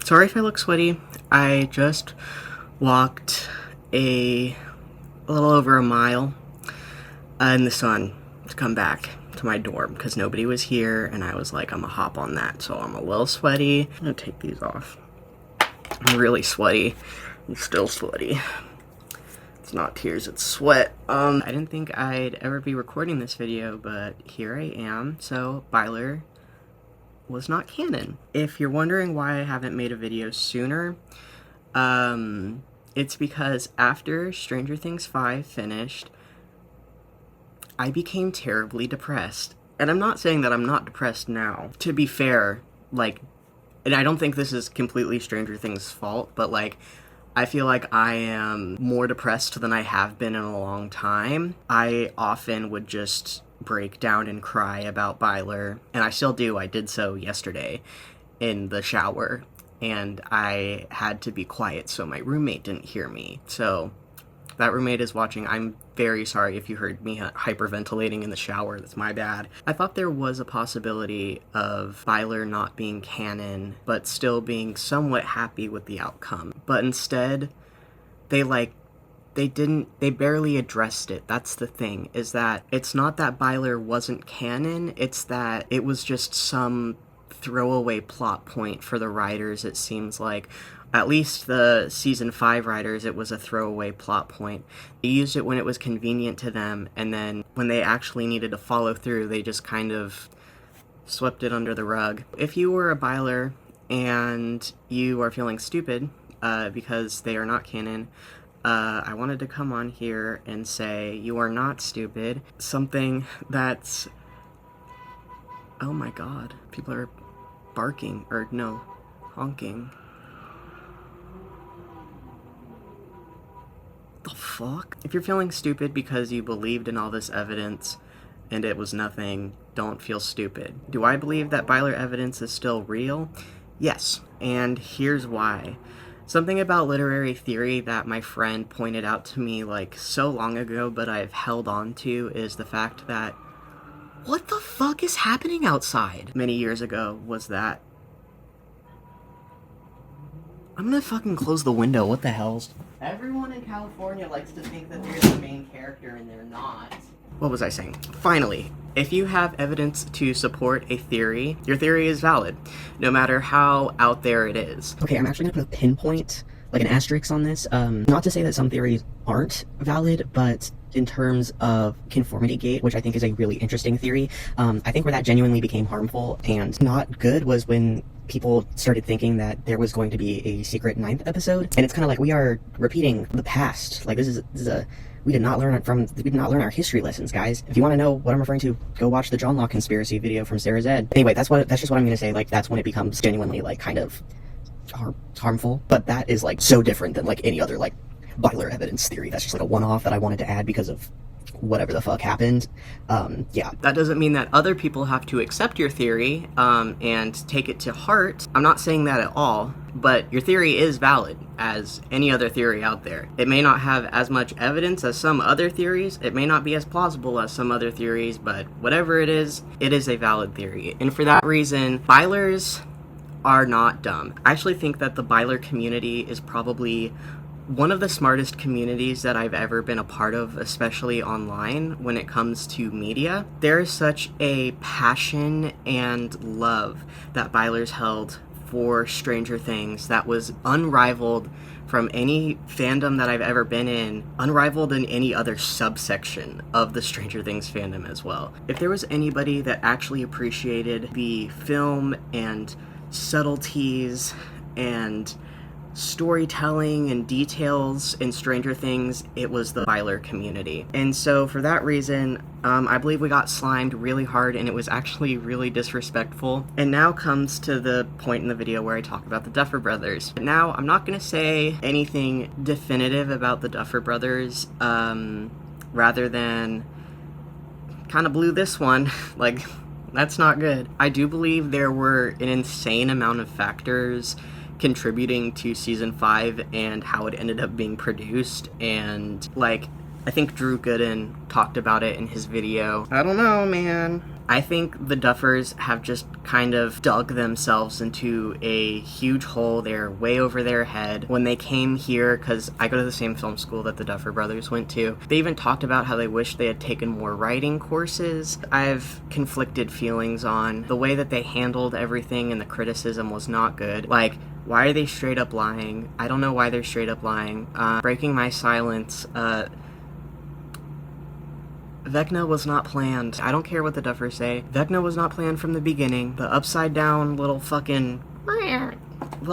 Sorry if I look sweaty. I just walked a little over a mile in the sun to come back to my dorm because nobody was here, and I was like, I'm gonna hop on that. So I'm a little sweaty. I'm gonna take these off. I'm really sweaty. I'm still sweaty. It's not tears, it's sweat. I didn't think I'd ever be recording this video, but here I am. So Byler was not canon. If you're wondering why I haven't made a video sooner, it's because after Stranger Things 5 finished, I became terribly depressed. And I'm not saying that I'm not depressed now. To be fair, and I don't think this is completely Stranger Things' fault, but I feel like I am more depressed than I have been in a long time. I often would just break down and cry about Byler, and I still do. I did so yesterday in the shower, and I had to be quiet so my roommate didn't hear me. So that roommate is watching. I'm very sorry if you heard me hyperventilating in the shower. That's my bad. I thought there was a possibility of Byler not being canon, but still being somewhat happy with the outcome. But instead, they barely addressed it. That's the thing, is that it's not that Byler wasn't canon, it's that it was just some throwaway plot point for the writers, it seems like. At least the season 5 writers, it was a throwaway plot point. They used it when it was convenient to them, and then when they actually needed to follow through, they just kind of swept it under the rug. If you were a Byler and you are feeling stupid because they are not canon, I wanted to come on here and say you are not stupid. Something that's... Oh my god. People are barking, or no, honking. The fuck? If you're feeling stupid because you believed in all this evidence and it was nothing, don't feel stupid. Do I believe that Byler evidence is still real? Yes, and here's why. Something about literary theory that my friend pointed out to me so long ago, but I've held on to, is the fact that what the fuck is happening outside? Many years ago was that... I'm gonna fucking close the window, what the hell's... Everyone in California likes to think that they're the main character, and they're not. What was I saying? Finally, if you have evidence to support a theory, your theory is valid, no matter how out there it is. Okay, I'm actually gonna put a pinpoint, an asterisk on this. Not to say that some theories aren't valid, but in terms of conformity gate, which I think is a really interesting theory, I think where that genuinely became harmful and not good was when people started thinking that there was going to be a secret 9th episode, and it's kind of like we are repeating the past. We did not learn our history lessons, guys. If you want to know what I'm referring to, go watch the John Locke conspiracy video from Sarah Zed. Anyway, that's just what I'm gonna say. That's when it becomes genuinely kind of harmful. But that is so different than any other Byler evidence theory. That's just a one-off that I wanted to add because of whatever the fuck happened. Yeah. That doesn't mean that other people have to accept your theory and take it to heart. I'm not saying that at all, but your theory is valid as any other theory out there. It may not have as much evidence as some other theories. It may not be as plausible as some other theories, but whatever it is a valid theory. And for that reason, Bylers are not dumb. I actually think that the Byler community is probably one of the smartest communities that I've ever been a part of, especially online when it comes to media. There is such a passion and love that Byler's held for Stranger Things that was unrivaled from any fandom that I've ever been in, unrivaled in any other subsection of the Stranger Things fandom as well. If there was anybody that actually appreciated the film and subtleties and storytelling and details in Stranger Things, it was the Byler community. And so for that reason, I believe we got slimed really hard, and it was actually really disrespectful. And now comes to the point in the video where I talk about the Duffer brothers. But now, I'm not gonna say anything definitive about the Duffer brothers, rather than kind of blew this one. That's not good. I do believe there were an insane amount of factors contributing to season 5 and how it ended up being produced, and I think Drew Gooden talked about it in his video. I don't know, man. I think the Duffers have just kind of dug themselves into a huge hole. They're way over their head. When they came here, because I go to the same film school that the Duffer brothers went to, they even talked about how they wish they had taken more writing courses. I have conflicted feelings on the way that they handled everything, and the criticism was not good. Like, why are they straight up lying? I don't know why they're straight up lying. Breaking my silence, Vecna was not planned. I don't care what the Duffers say. Vecna was not planned from the beginning. The upside down little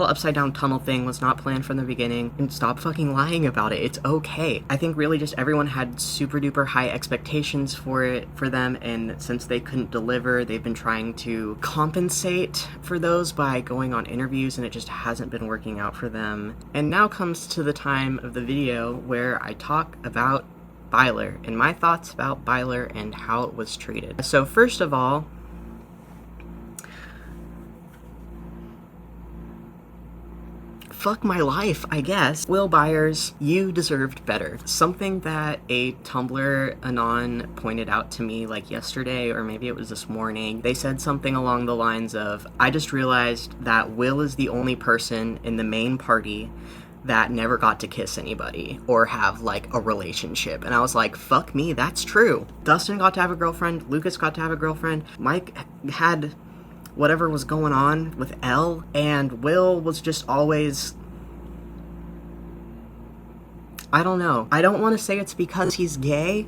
upside down tunnel thing was not planned from the beginning. And stop fucking lying about it. It's okay. I think really just everyone had super duper high expectations for them, and since they couldn't deliver, they've been trying to compensate for those by going on interviews, and it just hasn't been working out for them. And now comes to the time of the video where I talk about Byler and my thoughts about Byler and how it was treated. So first of all, fuck my life, I guess. Will Byers, you deserved better. Something that a Tumblr anon pointed out to me like yesterday, or maybe it was this morning. They said something along the lines of, I just realized that Will is the only person in the main party that never got to kiss anybody or have, like, a relationship. And I was like, fuck me, that's true. Dustin got to have a girlfriend, Lucas got to have a girlfriend, Mike had whatever was going on with Elle, and Will was just always... I don't know. I don't want to say it's because he's gay.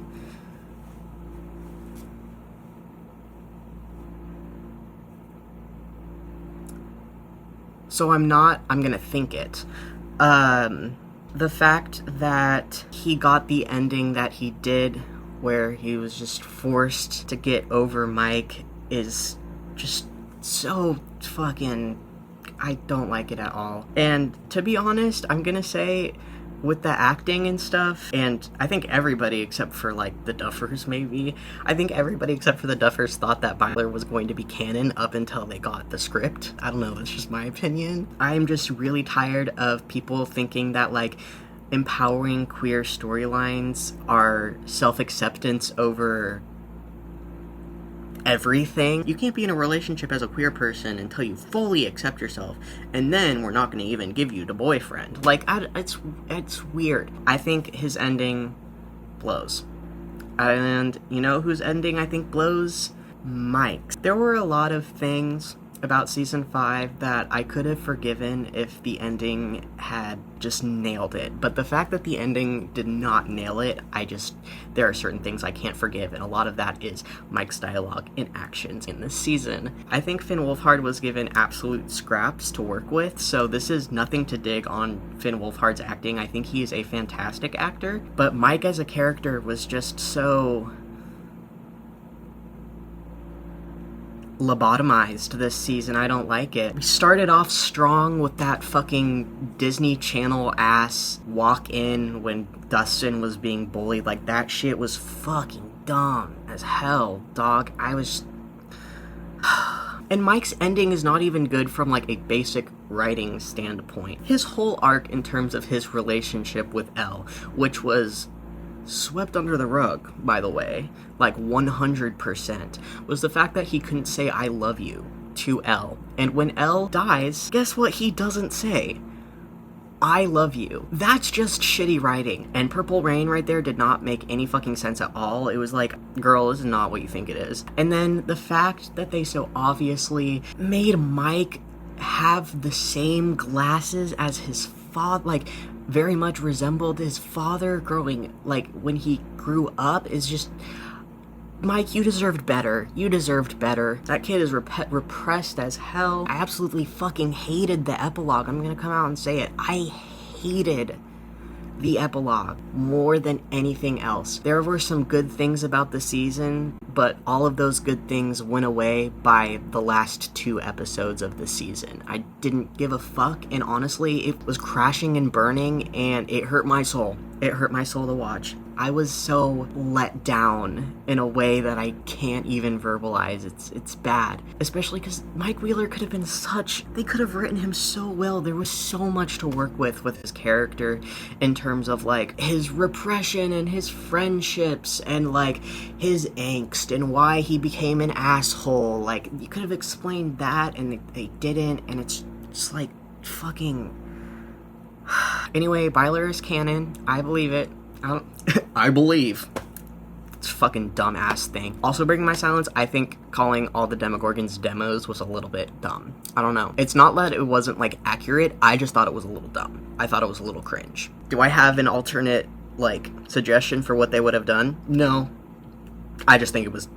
So I'm gonna think it. The fact that he got the ending that he did, where he was just forced to get over Mike, is just so fucking... I don't like it at all. And to be honest, I'm gonna say, with the acting and stuff, and I think everybody except for, like, the Duffers, maybe, I think everybody except for the Duffers thought that Byler was going to be canon up until they got the script. I don't know, that's just my opinion. I'm just really tired of people thinking that, like, empowering queer storylines are self-acceptance over everything. You can't be in a relationship as a queer person until you fully accept yourself, and then we're not going to even give you the boyfriend. Like, it's weird. I think his ending blows. And you know whose ending I think blows? Mike's. There were a lot of things about season 5 that I could have forgiven if the ending had just nailed it. But the fact that the ending did not nail it, there are certain things I can't forgive, and a lot of that is Mike's dialogue and actions in this season. I think Finn Wolfhard was given absolute scraps to work with, so this is nothing to dig on Finn Wolfhard's acting. I think he is a fantastic actor, but Mike as a character was just so lobotomized this season. I don't like it. We started off strong with that fucking Disney Channel ass walk in when Dustin was being bullied. Like, that shit was fucking dumb as hell, dog. And Mike's ending is not even good from, like, a basic writing standpoint. His whole arc in terms of his relationship with Elle, which was swept under the rug, by the way, like 100%, was the fact that he couldn't say I love you to Elle. And when Elle dies, guess what he doesn't say? I love you. That's just shitty writing. And Purple Rain right there did not make any fucking sense at all. It was like, girl, this is not what you think it is. And then the fact that they so obviously made Mike have the same glasses as his father, like, very much resembled his father growing, like, when he grew up, is just... Mike, you deserved better. You deserved better. That kid is repressed as hell. I absolutely fucking hated the epilogue. I'm gonna come out and say it. I hated the epilogue more than anything else. There were some good things about the season, but all of those good things went away by the last 2 episodes of the season. I didn't give a fuck, and honestly, it was crashing and burning, and it hurt my soul. It hurt my soul to watch. I was so let down in a way that I can't even verbalize. It's bad. Especially because Mike Wheeler could have been they could have written him so well. There was so much to work with his character in terms of, like, his repression and his friendships and, like, his angst and why he became an asshole. Like, you could have explained that and they didn't, and it's just, like, fucking... Anyway, Byler is canon. I believe it. I believe. It's a fucking dumbass thing. Also, breaking my silence, I think calling all the Demogorgons demos was a little bit dumb. I don't know. It's not that it wasn't, like, accurate. I just thought it was a little dumb. I thought it was a little cringe. Do I have an alternate, like, suggestion for what they would have done? No. I just think it was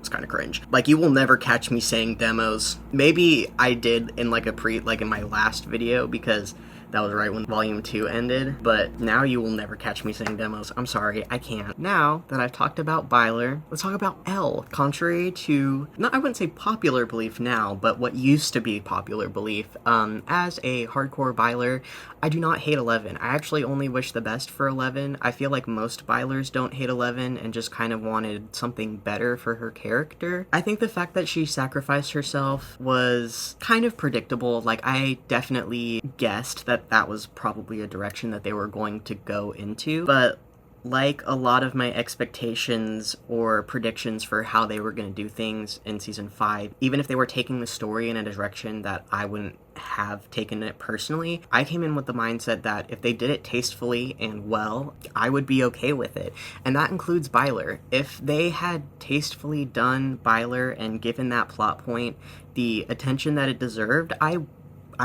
kind of cringe. Like, you will never catch me saying demos. Maybe I did in, like, in my last video, because that was right when Volume 2 ended, but now you will never catch me saying demos. I'm sorry, I can't. Now that I've talked about Byler, let's talk about L. Contrary to, I wouldn't say popular belief now, but what used to be popular belief, as a hardcore Byler, I do not hate 11. I actually only wish the best for 11. I feel like most Bylers don't hate 11 and just kind of wanted something better for her character. I think the fact that she sacrificed herself was kind of predictable. Like, I definitely guessed that was probably a direction that they were going to go into, but like a lot of my expectations or predictions for how they were going to do things in season 5, even if they were taking the story in a direction that I wouldn't have taken it personally, I came in with the mindset that if they did it tastefully and well, I would be okay with it. And that includes Byler. If they had tastefully done Byler and given that plot point the attention that it deserved, I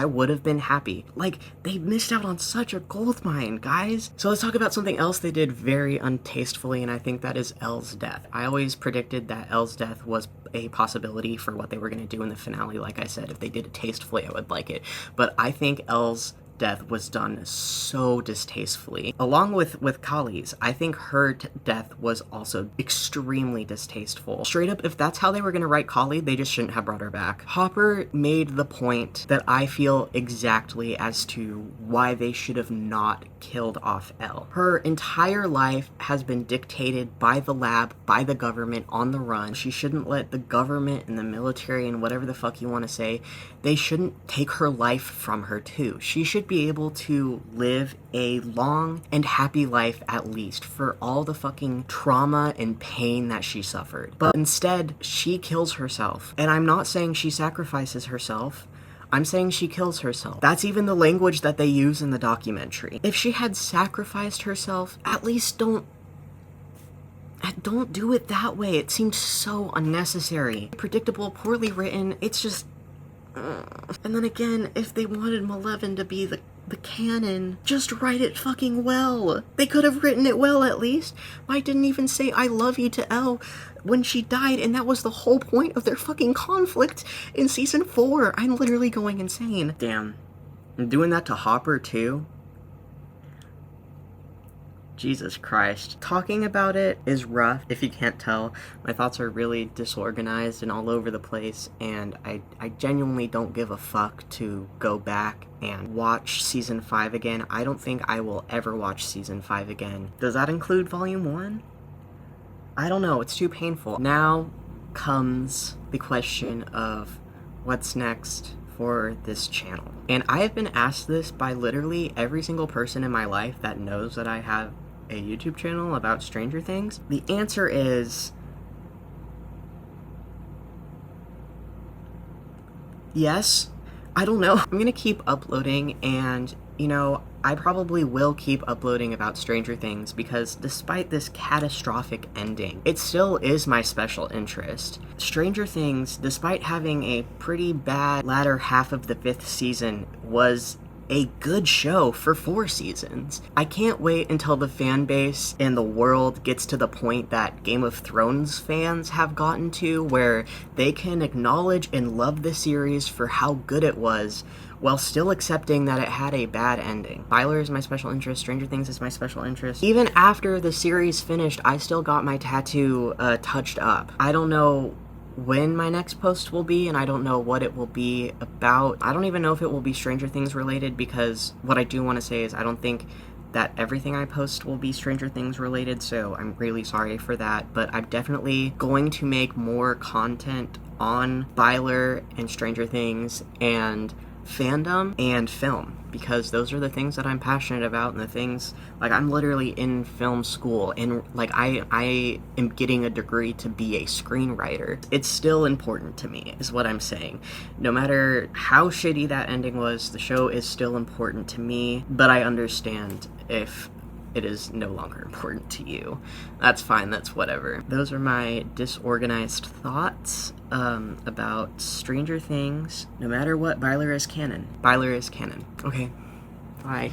would have been happy. Like, they missed out on such a gold mine, guys. So let's talk about something else they did very untastefully, and I think that is Elle's death. I always predicted that Elle's death was a possibility for what they were going to do in the finale. Like I said, if they did it tastefully, I would like it. But I think Elle's death was done so distastefully. Along with Kali's, I think her death was also extremely distasteful. Straight up, if that's how they were going to write Kali, they just shouldn't have brought her back. Hopper made the point that I feel exactly as to why they should have not killed off Elle. Her entire life has been dictated by the lab, by the government, on the run. She shouldn't let the government and the military and whatever the fuck you want to say, they shouldn't take her life from her too. She should be able to live a long and happy life at least for all the fucking trauma and pain that she suffered. But instead, she kills herself. And I'm not saying she sacrifices herself. I'm saying she kills herself. That's even the language that they use in the documentary. If she had sacrificed herself, at least don't do it that way. It seems so unnecessary. Predictable, poorly written. It's just... And then again, if they wanted Malevolent to be the canon, just write it fucking well. They could have written it well at least. Mike didn't even say I love you to Elle when she died, and that was the whole point of their fucking conflict in season 4. I'm literally going insane. Damn. I'm doing that to Hopper too? Jesus Christ. Talking about it is rough, if you can't tell. My thoughts are really disorganized and all over the place, and I genuinely don't give a fuck to go back and watch season 5 again. I don't think I will ever watch season 5 again. Does that include volume 1? I don't know, it's too painful. Now comes the question of what's next for this channel. And I have been asked this by literally every single person in my life that knows that I have a YouTube channel about Stranger Things. The answer is yes. I don't know. I'm gonna keep uploading, and you know, I probably will keep uploading about Stranger Things because despite this catastrophic ending, it still is my special interest. Stranger Things, despite having a pretty bad latter half of the 5th season, was a good show for 4 seasons. I can't wait until the fan base and the world gets to the point that Game of Thrones fans have gotten to, where they can acknowledge and love the series for how good it was, while still accepting that it had a bad ending. Byler is my special interest, Stranger Things is my special interest. Even after the series finished, I still got my tattoo touched up. I don't know when my next post will be, and I don't know what it will be about. I don't even know if it will be Stranger Things related, because what I do want to say is I don't think that everything I post will be Stranger Things related, so I'm really sorry for that, but I'm definitely going to make more content on Byler and Stranger Things and fandom and film, because those are the things that I'm passionate about, and the things, like, I'm literally in film school, and, like, I am getting a degree to be a screenwriter. It's still important to me, is what I'm saying. No matter how shitty that ending was, the show is still important to me, but I understand if it is no longer important to you. That's fine, that's whatever. Those are my disorganized thoughts about Stranger Things. No matter what, Byler is canon. Byler is canon. Okay, bye.